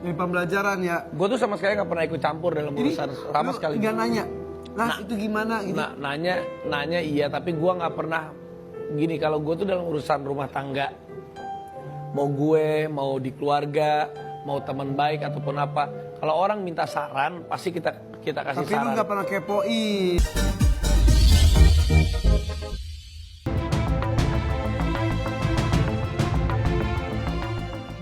Ini pembelajaran ya. Gue tuh sama sekali nggak pernah ikut campur dalam urusan sama sekali. Nggak nanya. Nah, itu gimana gitu? Nanya iya, tapi gue nggak pernah gini. Kalau gue tuh dalam urusan rumah tangga, mau gue, mau di keluarga, mau teman baik ataupun apa. Kalau orang minta saran, pasti kita kasih Tapi saran. lu nggak pernah kepoin.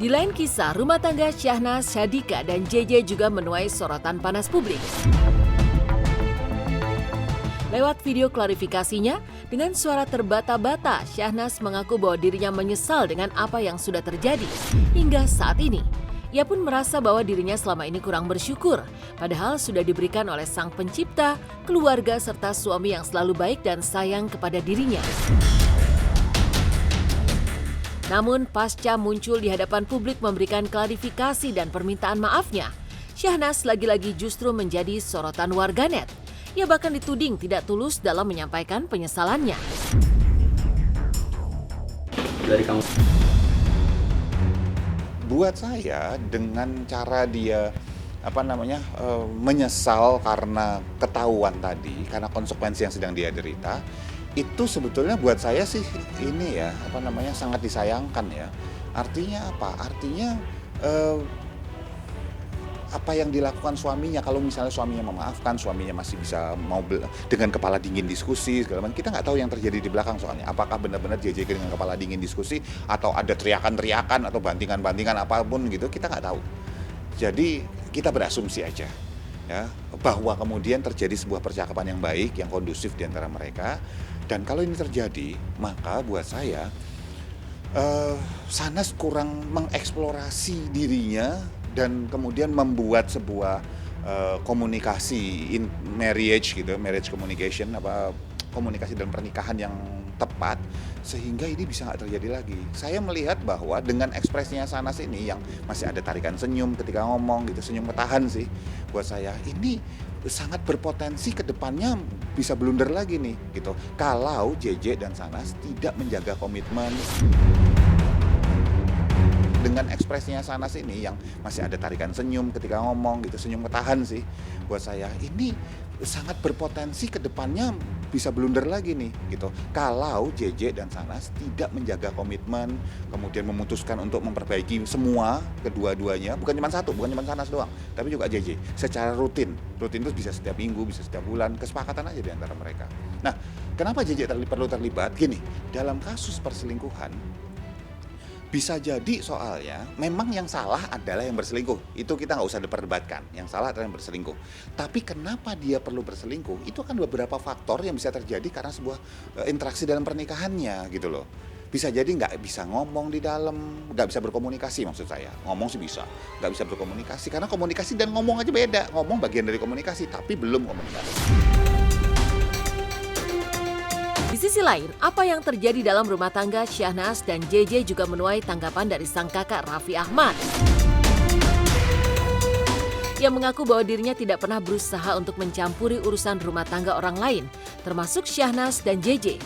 Di lain kisah, rumah tangga Syahnas, Syadika, dan JJ juga menuai sorotan panas publik. Lewat video klarifikasinya, dengan suara terbata-bata, Syahnas mengaku bahwa dirinya menyesal dengan apa yang sudah terjadi hingga saat ini. Ia pun merasa bahwa dirinya selama ini kurang bersyukur, padahal sudah diberikan oleh Sang Pencipta, keluarga, serta suami yang selalu baik dan sayang kepada dirinya. Namun pasca muncul di hadapan publik memberikan klarifikasi dan permintaan maafnya, Syahnas lagi-lagi justru menjadi sorotan warganet. Ia bahkan dituding tidak tulus dalam menyampaikan penyesalannya. Dari kamu. Buat saya dengan cara dia menyesal karena ketahuan tadi, karena konsekuensi yang sedang dia derita, itu sebetulnya buat saya sih ini ya sangat disayangkan ya. Artinya apa? Artinya apa yang dilakukan suaminya, kalau misalnya suaminya memaafkan, suaminya masih bisa mau dengan kepala dingin diskusi segala macam, kita nggak tahu yang terjadi di belakang soalnya. Apakah benar-benar JJ dengan kepala dingin diskusi atau ada teriakan-teriakan atau bantingan-bantingan apapun gitu, kita nggak tahu. Jadi kita berasumsi aja ya bahwa kemudian terjadi sebuah percakapan yang baik, yang kondusif di antara mereka. Dan kalau ini terjadi, maka buat saya Sanas kurang mengeksplorasi dirinya dan kemudian membuat sebuah komunikasi in marriage gitu, marriage communication, komunikasi dan pernikahan yang tepat, sehingga ini bisa nggak terjadi lagi. Saya melihat bahwa dengan ekspresinya Sanas ini yang masih ada tarikan senyum ketika ngomong gitu, senyum ketahan sih, buat saya ini sangat berpotensi ke depannya bisa blunder lagi nih gitu. Kalau JJ dan Sanas tidak menjaga komitmen. Dengan ekspresinya Sanas ini yang masih ada tarikan senyum ketika ngomong gitu, senyum ketahan sih, buat saya ini sangat berpotensi ke depannya bisa blunder lagi nih gitu. Kalau JJ dan Sanas tidak menjaga komitmen, kemudian memutuskan untuk memperbaiki semua kedua-duanya, bukan cuma satu, bukan cuma Sanas doang, tapi juga JJ secara rutin itu bisa setiap minggu, bisa setiap bulan, kesepakatan aja di antara mereka. Nah, kenapa JJ perlu terlibat? Gini, dalam kasus perselingkuhan bisa jadi soalnya memang yang salah adalah yang berselingkuh. Itu kita nggak usah diperdebatkan. Yang salah adalah yang berselingkuh. Tapi kenapa dia perlu berselingkuh? Itu kan beberapa faktor yang bisa terjadi karena sebuah interaksi dalam pernikahannya gitu loh. Bisa jadi nggak bisa ngomong di dalam, nggak bisa berkomunikasi maksud saya. Ngomong sih bisa, nggak bisa berkomunikasi. Karena komunikasi dan ngomong aja beda. Ngomong bagian dari komunikasi, tapi belum komunikasi. Di sisi lain, apa yang terjadi dalam rumah tangga Syahnas dan JJ juga menuai tanggapan dari sang kakak Raffi Ahmad. Ia mengaku bahwa dirinya tidak pernah berusaha untuk mencampuri urusan rumah tangga orang lain, termasuk Syahnas dan JJ.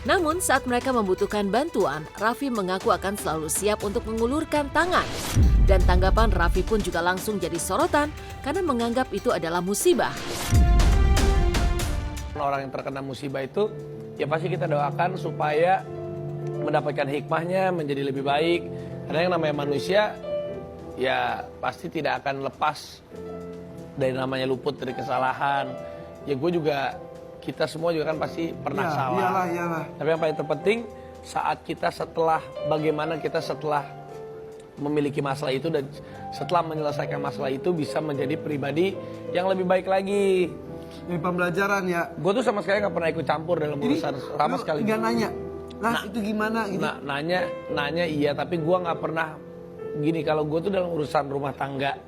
Namun saat mereka membutuhkan bantuan, Raffi mengaku akan selalu siap untuk mengulurkan tangan. Dan tanggapan Raffi pun juga langsung jadi sorotan karena menganggap itu adalah musibah. Orang yang terkena musibah itu ya pasti kita doakan supaya mendapatkan hikmahnya menjadi lebih baik. Karena yang namanya manusia ya pasti tidak akan lepas dari namanya luput dari kesalahan. Ya gue juga, kita semua juga kan pasti pernah salah. Iyalah. Tapi yang paling terpenting saat kita bagaimana kita setelah memiliki masalah itu dan setelah menyelesaikan masalah itu bisa menjadi pribadi yang lebih baik lagi. Ini pembelajaran ya. Gue tuh sama sekali nggak pernah ikut campur dalam urusan sama sekali. Nggak nanya. Nah, itu gimana gitu? Nanya iya, tapi gue nggak pernah gini. Kalau gue tuh dalam urusan rumah tangga,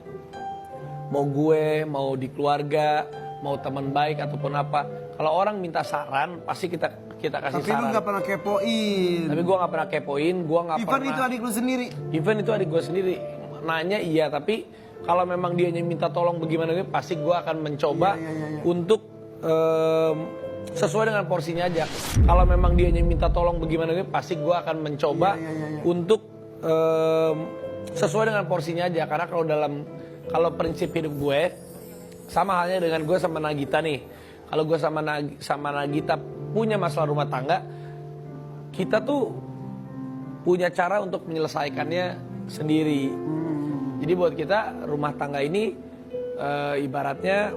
mau gue, mau di keluarga, mau teman baik ataupun apa. Kalau orang minta saran, pasti kita kasih Tapi saran. lu nggak pernah kepoin. Tapi gue nggak pernah kepoin, gue nggak pernah. Even itu adik lu sendiri. Even itu adik gue sendiri. Nanya iya, tapi kalau memang dia minta tolong bagaimana, pasti gue akan mencoba untuk sesuai dengan porsinya aja. Kalau memang dia minta tolong bagaimana, pasti gue akan mencoba untuk sesuai dengan porsinya aja. Karena kalau prinsip hidup gue sama halnya dengan gue sama Nagita nih. Kalau gue sama Nagita punya masalah rumah tangga, kita tuh punya cara untuk menyelesaikannya sendiri. Jadi buat kita rumah tangga ini ibaratnya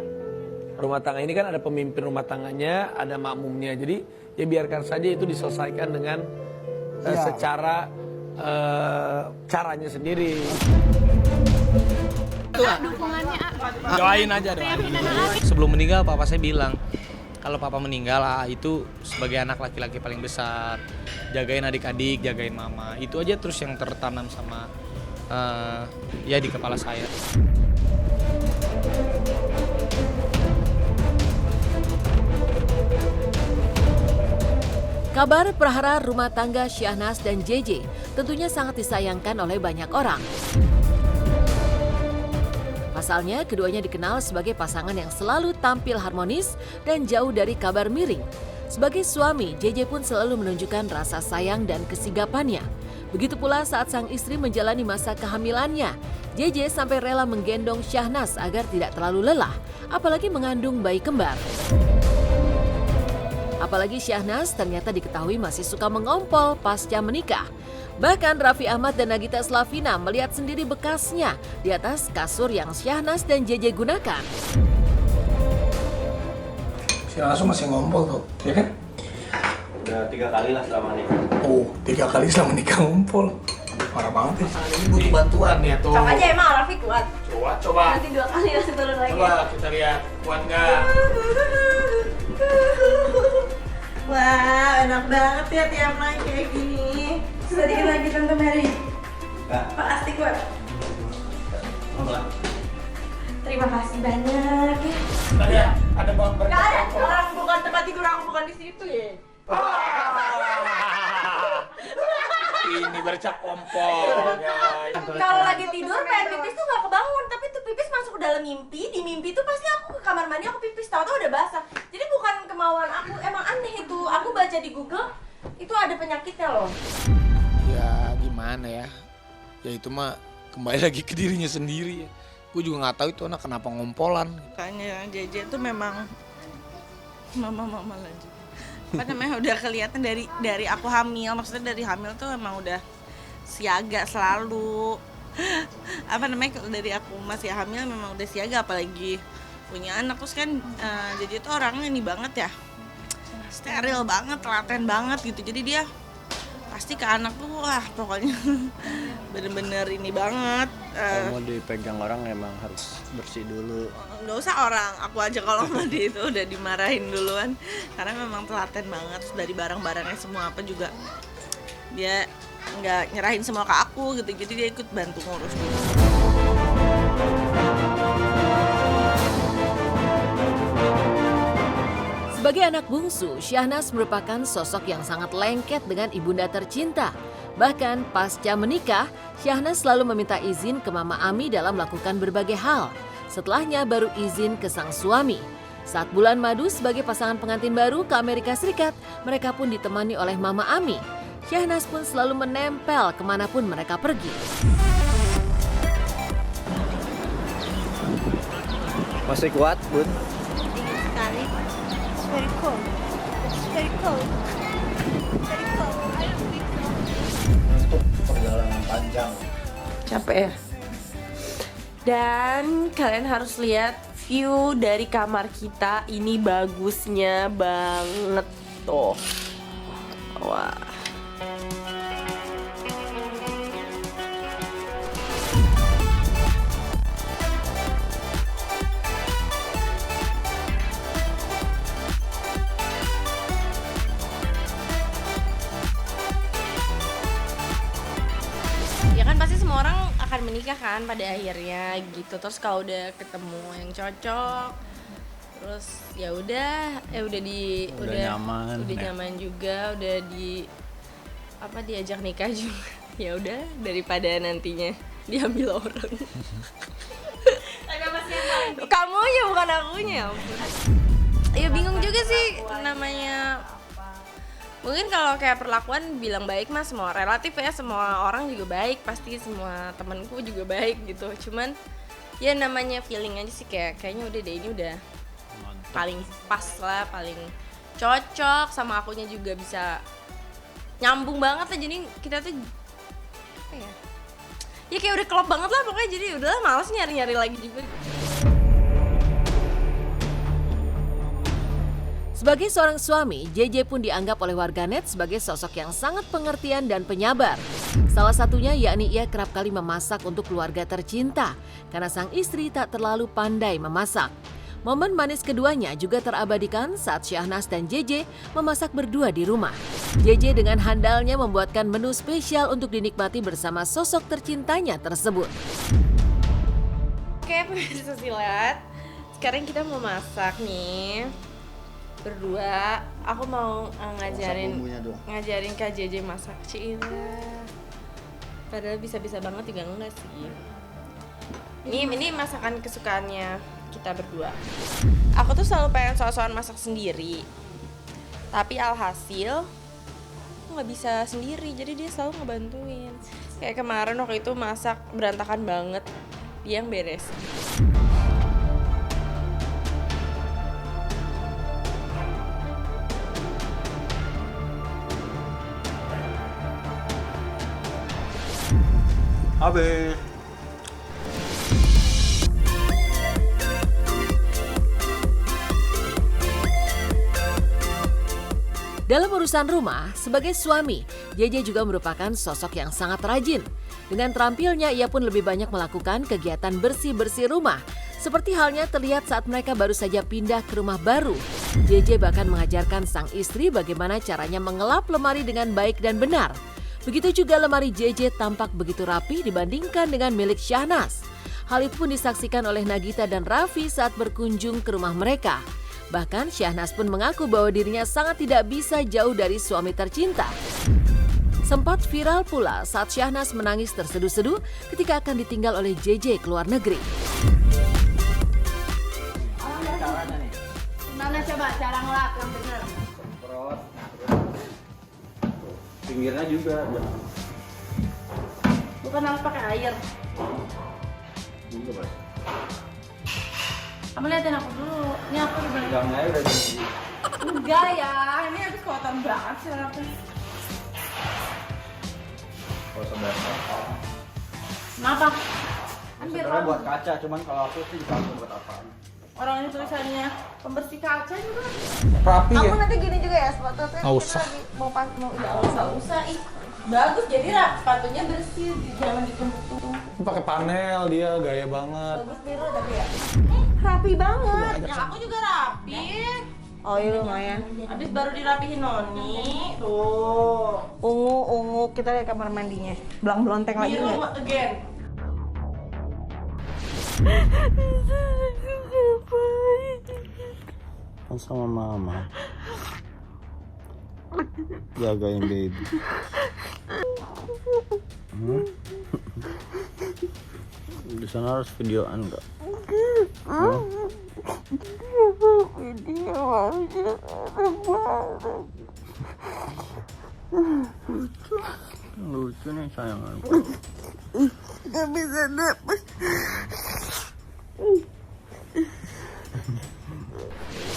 rumah tangga ini kan ada pemimpin rumah tangganya, ada makmumnya. Jadi ya biarkan saja itu diselesaikan dengan secara caranya sendiri. Dukungannya Doain aja, doain. Sebelum meninggal papa saya bilang, kalau papa meninggal itu sebagai anak laki-laki paling besar, jagain adik-adik, jagain mama. Itu aja terus yang tertanam sama ya di kepala saya. Kabar prahara rumah tangga Syahnas dan JJ tentunya sangat disayangkan oleh banyak orang. Pasalnya, keduanya dikenal sebagai pasangan yang selalu tampil harmonis dan jauh dari kabar miring. Sebagai suami, JJ pun selalu menunjukkan rasa sayang dan kesigapannya. Begitu pula saat sang istri menjalani masa kehamilannya, JJ sampai rela menggendong Syahnas agar tidak terlalu lelah, apalagi mengandung bayi kembar. Apalagi Syahnas ternyata diketahui masih suka mengompol pasca menikah. Bahkan Raffi Ahmad dan Nagita Slavina melihat sendiri bekasnya di atas kasur yang Syahnas dan JJ gunakan. Syahnas masih ngompol tuh, ya kan? Udah 3 kali lah selama nikah. Oh, 3 kali selama nikah ngompol. Parah banget ya. Ini butuh bantuan ya tuh. Coba aja emang Raffi kuat. Coba. Nanti 2 kali langsung turun lagi. Coba kita lihat kuat nggak? Wah, enak banget ya tiap naik kayak gini. Sedikit lagi Tante Mary. Pasti kuat. Terima kasih banyak ya. Tadi ya, ada banget Gak ada, orang bukan tempat tidur aku bukan di situ ya. Ini bercak kompol. Kalau lagi tidur pengen pipis tuh gak kebangun, tapi tuh pipis masuk ke dalam mimpi. Di mimpi tuh pasti aku ke kamar mandi, aku pipis, tahu-tahu udah basah. Jadi bukan kemauan aku, emang aneh itu. Aku baca di Google, itu ada penyakitnya loh. Ya gimana ya? Ya itu mah kembali lagi ke dirinya sendiri ya. Gue juga nggak tahu itu anak kenapa ngompolan. Makanya JJ itu memang mama lagi. Apa namanya udah kelihatan dari aku hamil, maksudnya dari hamil tuh emang udah siaga selalu. Apa namanya kalau dari aku masih hamil memang udah siaga, apalagi punya anak terus kan JJ itu orangnya ini banget ya, steril banget, telaten banget gitu. Jadi dia pasti ke anak tuh wah pokoknya bener-bener ini banget. Kalau mau dipegang orang emang harus bersih dulu. Nggak usah orang, aku aja kalau mandi itu udah dimarahin duluan karena memang telaten banget. Terus dari barang-barangnya semua apa juga dia nggak nyerahin semua ke aku gitu, jadi dia ikut bantu ngurus dulu. Sebagai anak bungsu, Syahnas merupakan sosok yang sangat lengket dengan ibunda tercinta. Bahkan pasca menikah, Syahnas selalu meminta izin ke Mama Ami dalam melakukan berbagai hal. Setelahnya baru izin ke sang suami. Saat bulan madu sebagai pasangan pengantin baru ke Amerika Serikat, mereka pun ditemani oleh Mama Ami. Syahnas pun selalu menempel kemanapun mereka pergi. Masih kuat, Bun? Dingin sekali. Very cold. Very cold. Very cold. I don't think so. Untuk perjalanan panjang. Capek ya. Dan kalian harus lihat view dari kamar kita, ini bagusnya banget tuh. Wah. Ya kan pasti semua orang akan menikah kan pada akhirnya gitu. Terus kalau udah ketemu yang cocok, terus ya udah Nyaman. udah nyaman juga, udah diajak nikah juga. Ya udah daripada nantinya diambil orang. Kamunya bukan akunya, ya ampun. Ya bingung juga sih namanya Mungkin kalau kayak perlakuan bilang baik mah semua relatif ya, semua orang juga baik, pasti semua temanku juga baik gitu. Cuman ya namanya feeling aja sih, kayaknya udah deh, ini udah paling pas lah, paling cocok sama akunya juga, bisa nyambung banget lah. Jadi kita tuh apa ya kayak udah klop banget lah pokoknya, jadi udah males nyari-nyari lagi juga. Sebagai seorang suami, JJ pun dianggap oleh warganet sebagai sosok yang sangat pengertian dan penyabar. Salah satunya yakni ia kerap kali memasak untuk keluarga tercinta karena sang istri tak terlalu pandai memasak. Momen manis keduanya juga terabadikan saat Syahnas dan JJ memasak berdua di rumah. JJ dengan handalnya membuatkan menu spesial untuk dinikmati bersama sosok tercintanya tersebut. Oke, pemirsa silat, sekarang kita mau masak nih berdua. Aku mau ngajarin Kak JJ masak. Cila, padahal bisa-bisa banget juga enggak sih. Ini masakan kesukaannya kita berdua. Aku tuh selalu pengen soal-soal masak sendiri, tapi alhasil aku nggak bisa sendiri, jadi dia selalu ngebantuin. Kayak kemarin waktu itu masak berantakan banget, dia yang beres. Habis. Dalam urusan rumah, sebagai suami, JJ juga merupakan sosok yang sangat rajin. Dengan terampilnya, ia pun lebih banyak melakukan kegiatan bersih-bersih rumah. Seperti halnya terlihat saat mereka baru saja pindah ke rumah baru. JJ bahkan mengajarkan sang istri bagaimana caranya mengelap lemari dengan baik dan benar. Begitu juga lemari JJ tampak begitu rapi dibandingkan dengan milik Syahnas. Hal itu pun disaksikan oleh Nagita dan Raffi saat berkunjung ke rumah mereka. Bahkan Syahnas pun mengaku bahwa dirinya sangat tidak bisa jauh dari suami tercinta. Sempat viral pula saat Syahnas menangis terseduh-seduh ketika akan ditinggal oleh JJ ke luar negeri. Gimana coba cara ngelap yang bener? Semprot. Pinggirnya juga. Bukan harus pakai air. Juga, Mas. Kamu liatin aku dulu. Ini aku udah. Pegangnya udah gini. Enggak ya, ini habis kotor banget sih aku. Kalau sebenarnya Kenapa? Kan biar sebenarnya buat kaca, cuman kalau aku sih dipakai buat apaan? orang ini tulisannya pembersih kaca juga. Rapi ya? Aku nanti gini juga ya sepatunya. Nggak usah. Mau Enggak usah. Ih, bagus jadi sepatunya bersih, jangan ditumpuk-tumpuk. Pakai panel dia gaya banget. bagus biru tapi ya. Rapi banget. Yang aku juga rapi. Oh iya lumayan. Habis baru dirapihin Noni. Tuh. Ungu kita lihat kamar mandinya. Belang-belonteng lagi Biru nggak? again. Kan sama mama. Jagain baby. Di sana harus videoan enggak? Lucu nih sayangan. Gak bisa dapet.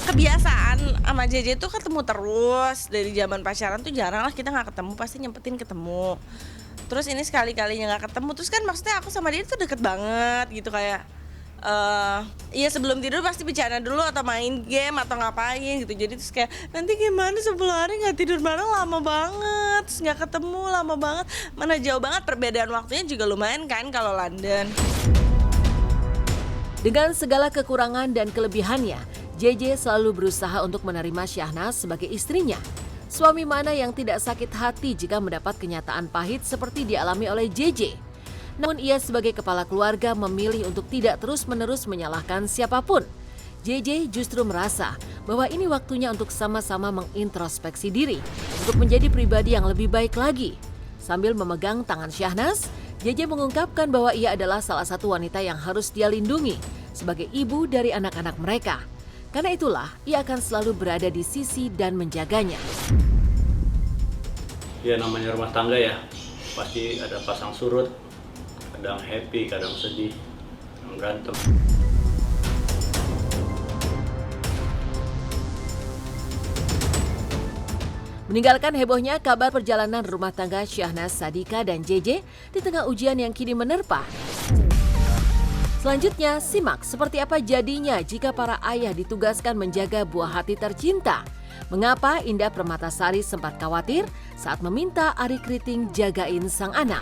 Kebiasaan sama JJ tuh ketemu terus. Dari zaman pacaran tuh jarang lah kita nggak ketemu, pasti nyempetin ketemu. Terus ini sekali-kalinya nggak ketemu, terus kan maksudnya aku sama dia tuh deket banget gitu, kayak iya sebelum tidur pasti bicara dulu atau main game atau ngapain gitu. Jadi terus kayak nanti gimana 10 hari nggak tidur bareng, lama banget, terus nggak ketemu lama banget, mana jauh banget, perbedaan waktunya juga lumayan kan kalau London. Dengan segala kekurangan dan kelebihannya, JJ selalu berusaha untuk menerima Syahnas sebagai istrinya. Suami mana yang tidak sakit hati jika mendapat kenyataan pahit seperti dialami oleh JJ. Namun ia sebagai kepala keluarga memilih untuk tidak terus-menerus menyalahkan siapapun. JJ justru merasa bahwa ini waktunya untuk sama-sama mengintrospeksi diri untuk menjadi pribadi yang lebih baik lagi. Sambil memegang tangan Syahnas, JJ mengungkapkan bahwa ia adalah salah satu wanita yang harus dia lindungi sebagai ibu dari anak-anak mereka. Karena itulah, ia akan selalu berada di sisi dan menjaganya. Ya namanya rumah tangga ya, pasti ada pasang surut, kadang happy, kadang sedih, kadang berantem. Meninggalkan hebohnya kabar perjalanan rumah tangga Syahnas Sadika dan JJ di tengah ujian yang kini menerpa. Selanjutnya, simak seperti apa jadinya jika para ayah ditugaskan menjaga buah hati tercinta. Mengapa Indah Permatasari sempat khawatir saat meminta Arie Kriting jagain sang anak.